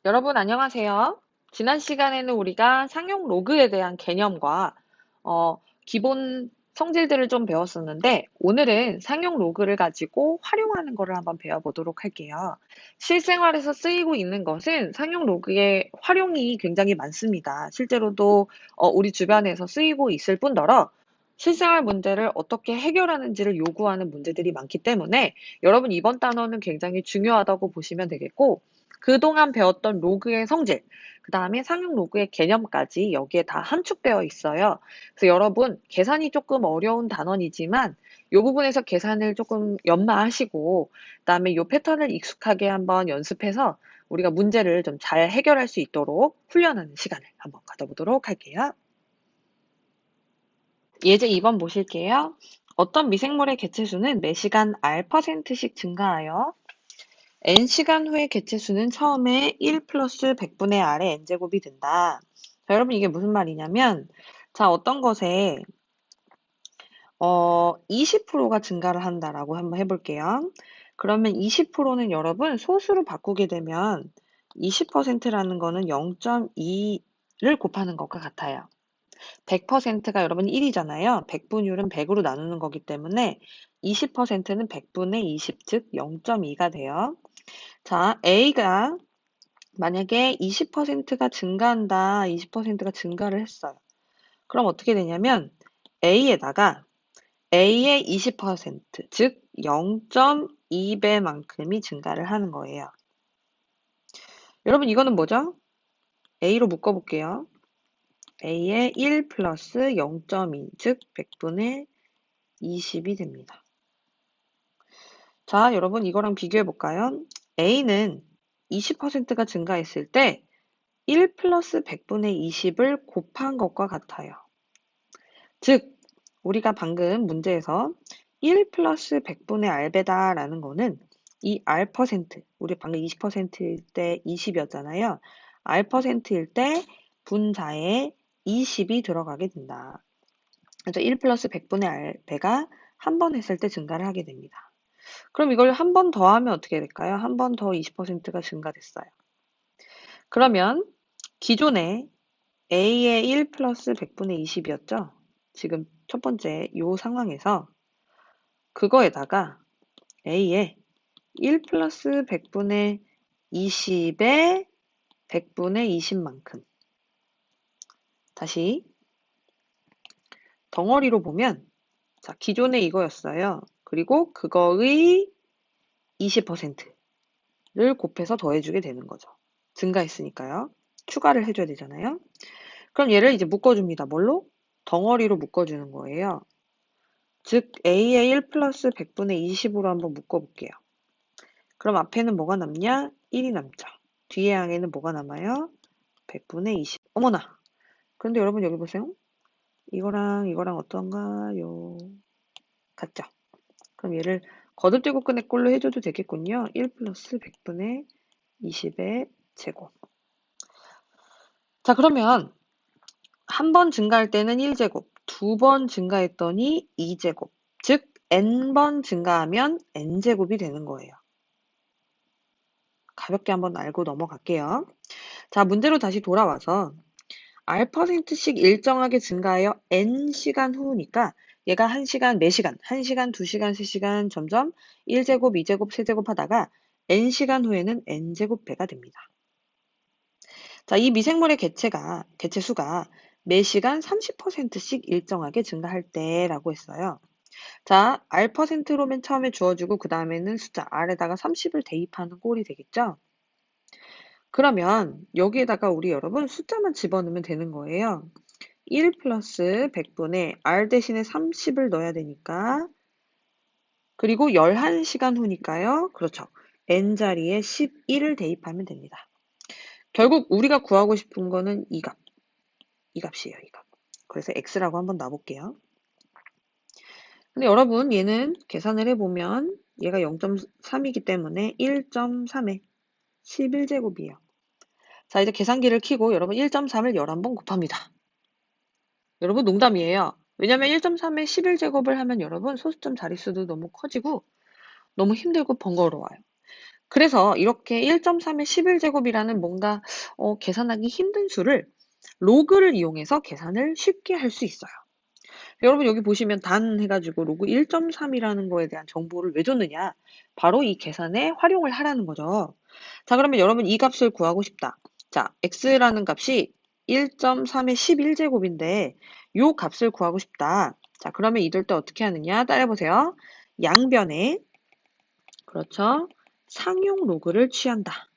여러분 안녕하세요. 지난 시간에는 우리가 상용 로그에 대한 개념과 기본 성질들을 좀 배웠었는데 오늘은 상용 로그를 가지고 활용하는 거를 한번 배워보도록 할게요. 실생활에서 쓰이고 있는 것은 상용 로그의 활용이 굉장히 많습니다. 실제로도 우리 주변에서 쓰이고 있을 뿐더러 실생활 문제를 어떻게 해결하는지를 요구하는 문제들이 많기 때문에 여러분 이번 단어는 굉장히 중요하다고 보시면 되겠고 그동안 배웠던 로그의 성질, 그 다음에 상용 로그의 개념까지 여기에 다 함축되어 있어요. 그래서 여러분, 계산이 조금 어려운 단원이지만 이 부분에서 계산을 조금 연마하시고, 그 다음에 이 패턴을 익숙하게 한번 연습해서 우리가 문제를 좀 잘 해결할 수 있도록 훈련하는 시간을 한번 가져보도록 할게요. 예제 2번 보실게요. 어떤 미생물의 개체수는 매 시간 R%씩 증가하여 n시간 후의 개체수는 처음에 1 플러스 100분의 R의 n제곱이 된다. 자, 여러분 이게 무슨 말이냐면 자, 어떤 것에 20%가 증가를 한다라고 한번 해볼게요. 그러면 20%는 여러분 소수로 바꾸게 되면 20%라는 거는 0.2를 곱하는 것과 같아요. 100%가 여러분 1이잖아요. 100분율은 100으로 나누는 거기 때문에 20%는 100분의 20, 즉 0.2가 돼요. 자, A가 만약에 20%가 증가한다, 20%가 증가를 했어요. 그럼 어떻게 되냐면 A에다가 A의 20%, 즉 0.2배만큼이 증가를 하는 거예요. 여러분 이거는 뭐죠? A로 묶어볼게요. A의 1 플러스 0.2, 즉 100분의 20이 됩니다. 자, 여러분 이거랑 비교해 볼까요? A는 20%가 증가했을 때 1 플러스 100분의 20을 곱한 것과 같아요. 즉, 우리가 방금 문제에서 1 플러스 100분의 R배다라는 거는 이 R%, 우리 방금 20%일 때 20이었잖아요. R%일 때 분자에 20이 들어가게 된다. 그래서 1 플러스 100분의 R배가 한 번 했을 때 증가를 하게 됩니다. 그럼 이걸 한 번 더 하면 어떻게 될까요? 한 번 더 20%가 증가됐어요. 그러면 기존에 A의 1 플러스 100분의 20이었죠? 지금 첫 번째 요 상황에서 그거에다가 A의 1 플러스 100분의 20의 100분의 20만큼 다시 덩어리로 보면 자, 기존에 이거였어요. 그리고 그거의 20%를 곱해서 더해주게 되는 거죠. 증가했으니까요. 추가를 해줘야 되잖아요. 그럼 얘를 이제 묶어줍니다. 뭘로? 덩어리로 묶어주는 거예요. 즉 A의 1 플러스 100분의 20으로 한번 묶어볼게요. 그럼 앞에는 뭐가 남냐? 1이 남죠. 뒤에 항에는 뭐가 남아요? 100분의 20. 어머나! 그런데 여러분 여기 보세요. 이거랑 어떤가요? 같죠? 그럼 얘를 거듭제곱근의 꼴로 해줘도 되겠군요. 1 플러스 100분의 20의 제곱. 자, 그러면 한 번 증가할 때는 1제곱, 두 번 증가했더니 2제곱, 즉 n번 증가하면 n제곱이 되는 거예요. 가볍게 한번 알고 넘어갈게요. 자, 문제로 다시 돌아와서 R%씩 일정하게 증가하여 n시간 후니까 얘가 1시간, 4시간, 1시간, 2시간, 3시간 점점 1제곱, 2제곱, 3제곱 하다가 n시간 후에는 n제곱 배가 됩니다. 자, 이 미생물의 개체수가 매 시간 30%씩 일정하게 증가할 때라고 했어요. 자, R%로 맨 처음에 주어주고 그 다음에는 숫자 R에다가 30을 대입하는 꼴이 되겠죠? 그러면 여기에다가 우리 여러분 숫자만 집어넣으면 되는 거예요. 1 플러스 100분의 R 대신에 30을 넣어야 되니까 그리고 11시간 후니까요. 그렇죠. N 자리에 11을 대입하면 됩니다. 결국 우리가 구하고 싶은 거는 이 값이에요. 이 값. 그래서 X라고 한번 놔볼게요. 근데 여러분 얘는 계산을 해보면 얘가 0.3이기 때문에 1.3에 11제곱이에요. 자, 이제 계산기를 켜고 여러분 1.3을 11번 곱합니다. 여러분 농담이에요. 왜냐면 1.3에 11제곱을 하면 여러분 소수점 자릿수도 너무 커지고 너무 힘들고 번거로워요. 그래서 이렇게 1.3의 11제곱이라는 뭔가 계산하기 힘든 수를 로그를 이용해서 계산을 쉽게 할 수 있어요. 여러분 여기 보시면 단 해가지고 로그 1.3이라는 거에 대한 정보를 왜 줬느냐? 바로 이 계산에 활용을 하라는 거죠. 자, 그러면 여러분 이 값을 구하고 싶다. 자, x라는 값이 1.3의 11제곱인데 요 값을 구하고 싶다. 자, 그러면 이럴 때 어떻게 하느냐? 따라해보세요. 양변에 그렇죠. 상용 로그를 취한다.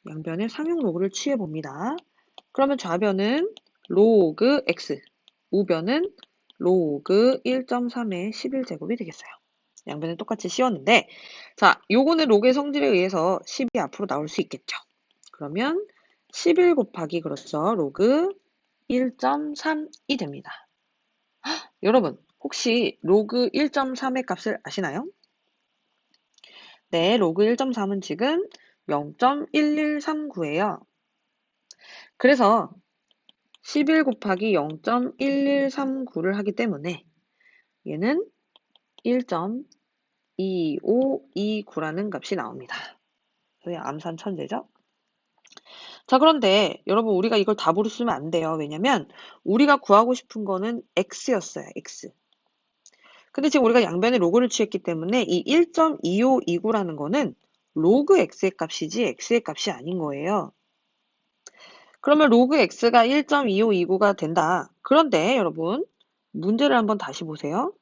양변에 상용 로그를 취해봅니다. 그러면 좌변은 로그 x, 우변은 로그 1.3의 11제곱이 되겠어요. 양변은 똑같이 씌웠는데 자, 요거는 로그의 성질에 의해서 10이 앞으로 나올 수 있겠죠. 그러면 11 곱하기 그렇죠. 로그 1.3이 됩니다. 여러분 혹시 로그 1.3의 값을 아시나요? 네, 로그 1.3은 지금 0.1139예요. 그래서 11 곱하기 0.1139를 하기 때문에 얘는 1.2529라는 값이 나옵니다. 그게 암산 천재죠? 자, 그런데 여러분 우리가 이걸 답으로 쓰면 안 돼요. 왜냐면 우리가 구하고 싶은 거는 x였어요. x. 근데 지금 우리가 양변에 로그를 취했기 때문에 이 1.2529라는 거는 로그 x의 값이지 x의 값이 아닌 거예요. 그러면 로그 x가 1.2529가 된다. 그런데 여러분 문제를 한번 다시 보세요.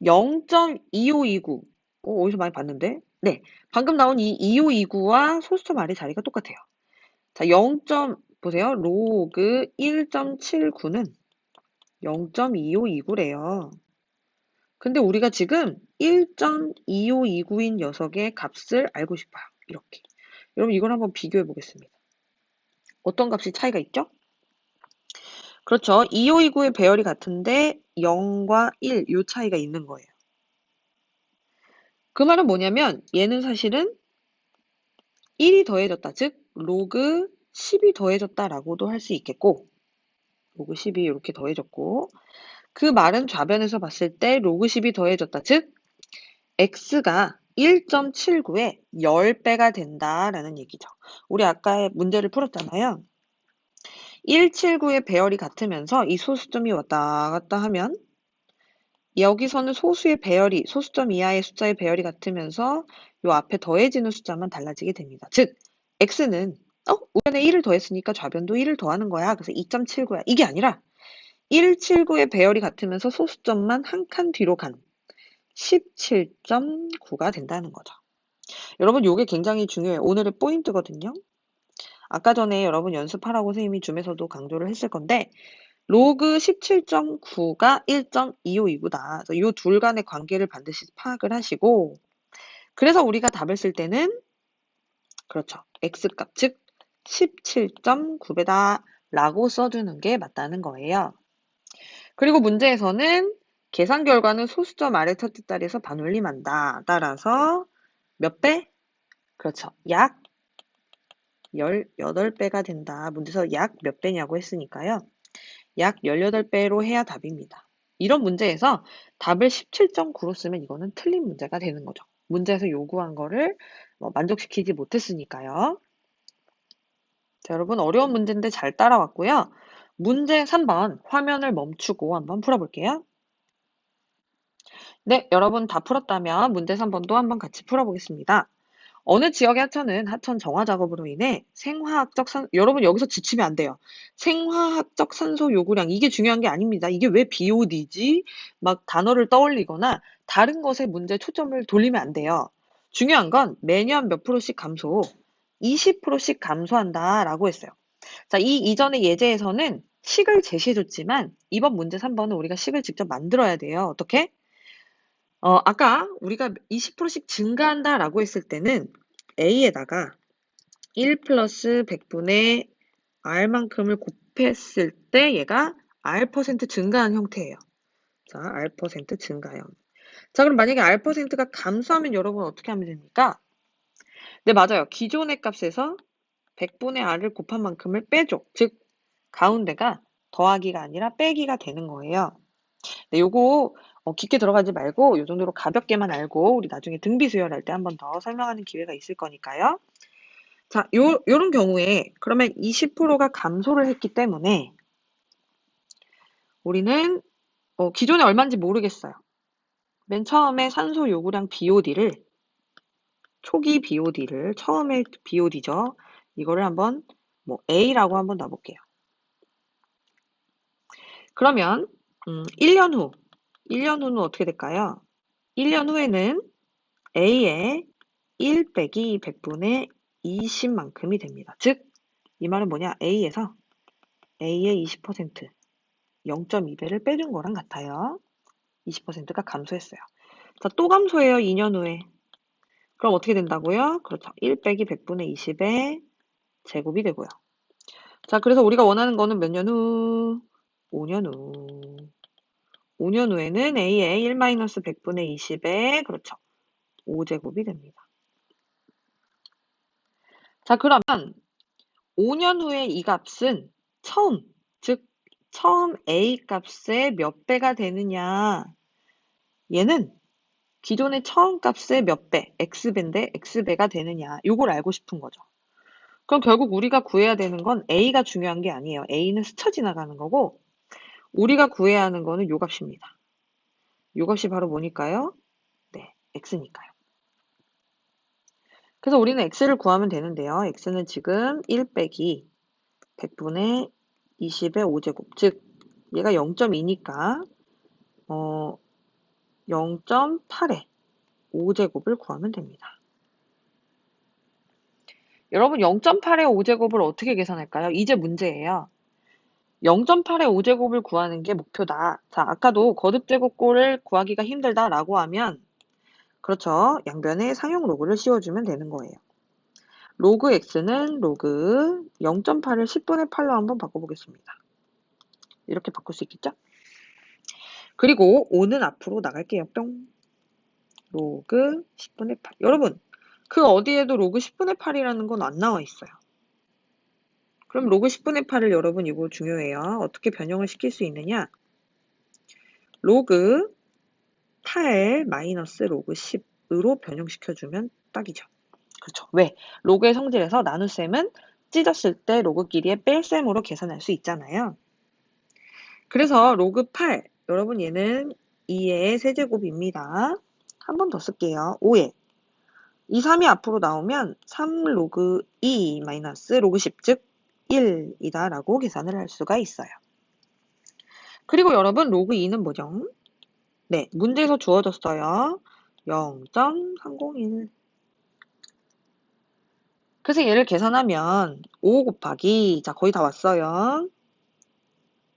0.2529 어디서 많이 봤는데? 네, 방금 나온 이 2529와 소수점 아래 자리가 똑같아요. 자, 0. 보세요. 로그 1.79는 0.2529래요. 근데 우리가 지금 1.2529인 녀석의 값을 알고 싶어요. 이렇게. 여러분 이걸 한번 비교해 보겠습니다. 어떤 값이 차이가 있죠? 그렇죠. 2529의 배열이 같은데 0과 1, 요 차이가 있는 거예요. 그 말은 뭐냐면 얘는 사실은 1이 더해졌다. 즉 로그 10이 더해졌다라고도 할 수 있겠고 로그 10이 이렇게 더해졌고 그 말은 좌변에서 봤을 때 로그 10이 더해졌다. 즉 x가 1.79의 10배가 된다라는 얘기죠. 우리 아까 문제를 풀었잖아요. 179의 배열이 같으면서 이 소수점이 왔다 갔다 하면 여기서는 소수의 배열이 소수점 이하의 숫자의 배열이 같으면서 요 앞에 더해지는 숫자만 달라지게 됩니다. 즉 x는 우변에 1을 더했으니까 좌변도 1을 더하는 거야. 그래서 2.79야. 이게 아니라 179의 배열이 같으면서 소수점만 한 칸 뒤로 간 17.9가 된다는 거죠. 여러분 요게 굉장히 중요해요. 오늘의 포인트거든요. 아까 전에 여러분 연습하라고 선생님이 줌에서도 강조를 했을 건데 로그 17.9가 1.2529다. 그래서 이 둘 간의 관계를 반드시 파악을 하시고 그래서 우리가 답을 쓸 때는 그렇죠. x값 즉 17.9배다 라고 써주는 게 맞다는 거예요. 그리고 문제에서는 계산 결과는 소수점 아래 첫째 자리에서 반올림한다. 따라서 몇 배? 그렇죠. 약 18배가 된다. 문제에서 약 몇 배냐고 했으니까요. 약 18배로 해야 답입니다. 이런 문제에서 답을 17.9로 쓰면 이거는 틀린 문제가 되는 거죠. 문제에서 요구한 거를 만족시키지 못했으니까요. 자, 여러분 어려운 문제인데 잘 따라왔고요. 문제 3번 화면을 멈추고 한번 풀어볼게요. 네, 여러분 다 풀었다면 문제 3번도 한번 같이 풀어보겠습니다. 어느 지역의 하천은 하천 정화 작업으로 인해 여러분 여기서 지치면 안 돼요. 생화학적 산소 요구량, 이게 중요한 게 아닙니다. 이게 왜 BOD지? 막 단어를 떠올리거나 다른 것에 문제 초점을 돌리면 안 돼요. 중요한 건 매년 몇 프로씩 감소, 20%씩 감소한다라고 했어요. 자, 이 이전의 예제에서는 식을 제시해줬지만 이번 문제 3번은 우리가 식을 직접 만들어야 돼요. 어떻게? 아까 우리가 20%씩 증가한다라고 했을 때는 A에다가 1 플러스 100분의 R만큼을 곱했을 때 얘가 R% 증가한 형태예요. 자, R% 증가형. 자, 그럼 만약에 R%가 감소하면 여러분 어떻게 하면 됩니까? 네, 맞아요. 기존의 값에서 100분의 R을 곱한 만큼을 빼줘. 즉, 가운데가 더하기가 아니라 빼기가 되는 거예요. 네, 요거 깊게 들어가지 말고 이 정도로 가볍게만 알고 우리 나중에 등비 수열할 때 한 번 더 설명하는 기회가 있을 거니까요. 자, 요런 경우에 그러면 20%가 감소를 했기 때문에 우리는 기존에 얼마인지 모르겠어요. 맨 처음에 산소 요구량 BOD를 초기 BOD를 처음에 BOD죠. 이거를 한번 A라고 한번 놔볼게요. 그러면 1년 후는 어떻게 될까요? 1년 후에는 A의 1 빼기 100분의 20만큼이 됩니다. 즉, 이 말은 뭐냐? A에서 A의 20%, 0.2배를 빼준 거랑 같아요. 20%가 감소했어요. 자, 또 감소해요. 2년 후에. 그럼 어떻게 된다고요? 그렇죠. 1 빼기 100분의 20의 제곱이 되고요. 자, 그래서 우리가 원하는 거는 몇 년 후? 5년 후. 5년 후에는 A의 1-100분의 20의 그렇죠. 5제곱이 됩니다. 자, 그러면 5년 후에 이 값은 즉 처음 A 값의 몇 배가 되느냐. 얘는 기존의 처음 값의 몇 배, X배인데 X배가 되느냐. 요걸 알고 싶은 거죠. 그럼 결국 우리가 구해야 되는 건 A가 중요한 게 아니에요. A는 스쳐 지나가는 거고 우리가 구해야 하는 거는 요 값입니다. 요 값이 바로 뭐니까요? 네, X니까요. 그래서 우리는 X를 구하면 되는데요. X는 지금 1 빼기 100분의 20의 5제곱. 즉, 얘가 0.2니까 0.8의 5제곱을 구하면 됩니다. 여러분 0.8의 5제곱을 어떻게 계산할까요? 이제 문제예요. 0.8의 5제곱을 구하는 게 목표다. 자, 아까도 거듭제곱꼴을 구하기가 힘들다라고 하면 그렇죠. 양변에 상용 로그를 씌워주면 되는 거예요. 로그 x는 로그 0.8을 10분의 8로 한번 바꿔보겠습니다. 이렇게 바꿀 수 있겠죠? 그리고 5는 앞으로 나갈게요. 뿅. 로그 10분의 8. 여러분, 그 어디에도 로그 10분의 8이라는 건 안 나와 있어요. 그럼 로그 10분의 8을 여러분 이거 중요해요. 어떻게 변형을 시킬 수 있느냐? 로그 8 마이너스 로그 10으로 변형시켜주면 딱이죠. 그렇죠. 왜? 로그의 성질에서 나눗셈은 찢었을 때 로그끼리의 뺄셈으로 계산할 수 있잖아요. 그래서 로그 8, 여러분 얘는 2의 세제곱입니다. 한 번 더 쓸게요. 5에 2, 3이 앞으로 나오면 3 로그 2 마이너스 로그 10, 즉 1이다 라고 계산을 할 수가 있어요. 그리고 여러분 로그 2는 뭐죠? 네, 문제에서 주어졌어요. 0.301. 그래서 얘를 계산하면 5 곱하기, 자, 거의 다 왔어요.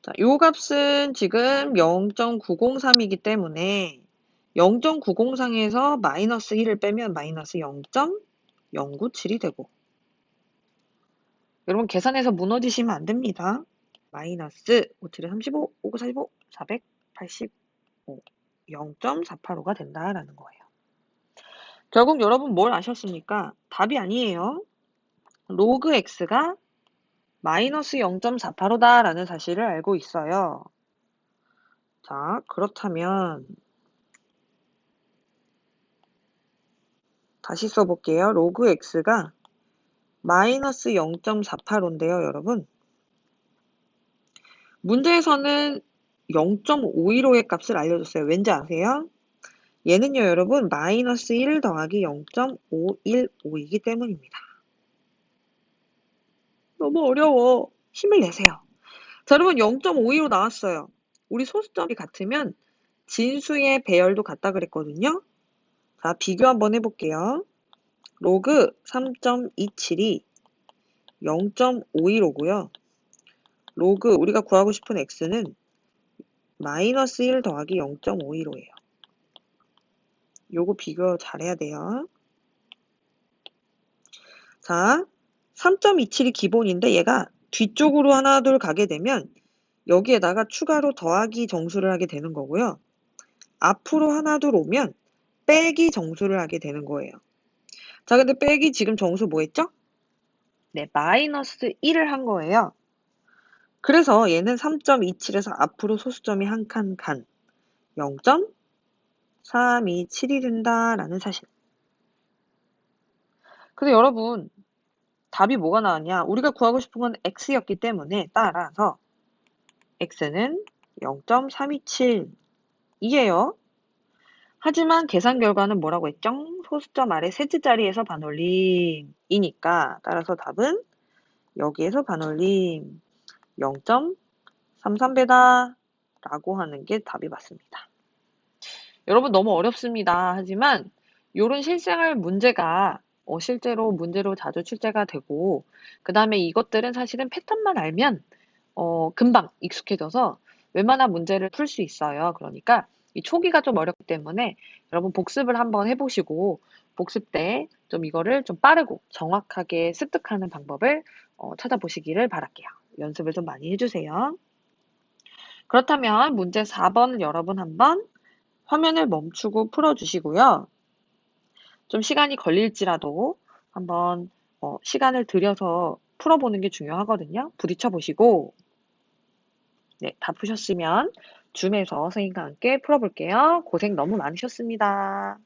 자, 요 값은 지금 0.903이기 때문에 0.903에서 마이너스 1을 빼면 마이너스 0.097이 되고 여러분 계산해서 무너지시면 안 됩니다. 마이너스 57에 35, 59, 45, 485, 0.485가 된다라는 거예요. 결국 여러분 뭘 아셨습니까? 답이 아니에요. 로그 x가 마이너스 0.485다라는 사실을 알고 있어요. 자, 그렇다면 다시 써볼게요. 로그 x가 마이너스 0.485인데요, 여러분. 문제에서는 0.515의 값을 알려줬어요. 왠지 아세요? 얘는요, 여러분, 마이너스 1 더하기 0.515이기 때문입니다. 너무 어려워. 힘을 내세요. 자, 여러분, 0.515 나왔어요. 우리 소수점이 같으면 진수의 배열도 같다 그랬거든요. 자, 비교 한번 해볼게요. 로그 3.27이 0.515고요. 로그 우리가 구하고 싶은 x는 마이너스 1 더하기 0.515예요. 요거 비교 잘해야 돼요. 자, 3.27이 기본인데 얘가 뒤쪽으로 하나 둘 가게 되면 여기에다가 추가로 더하기 정수를 하게 되는 거고요. 앞으로 하나 둘 오면 빼기 정수를 하게 되는 거예요. 자, 근데 빼기 지금 정수 뭐 했죠? 네, 마이너스 1을 한 거예요. 그래서 얘는 3.27에서 앞으로 소수점이 한 칸 간 0. 3이 7이 된다라는 사실. 그래서 여러분, 답이 뭐가 나왔냐? 우리가 구하고 싶은 건 x였기 때문에 따라서 x는 0.327 이에요. 하지만 계산 결과는 뭐라고 했죠? 소수점 아래 셋째 자리에서 반올림이니까 따라서 답은 여기에서 반올림 0.33배다 라고 하는 게 답이 맞습니다. 여러분 너무 어렵습니다. 하지만 이런 실생활 문제가 실제로 문제로 자주 출제가 되고 그 다음에 이것들은 사실은 패턴만 알면 금방 익숙해져서 웬만한 문제를 풀 수 있어요. 그러니까 이 초기가 좀 어렵기 때문에 여러분 복습을 한번 해보시고 복습 때 좀 이거를 좀 빠르고 정확하게 습득하는 방법을 찾아보시기를 바랄게요. 연습을 좀 많이 해주세요. 그렇다면 문제 4번을 여러분 한번 화면을 멈추고 풀어주시고요. 좀 시간이 걸릴지라도 한번 시간을 들여서 풀어보는 게 중요하거든요. 부딪혀 보시고 네, 다 푸셨으면 줌에서 선생님과 함께 풀어볼게요. 고생 너무 많으셨습니다.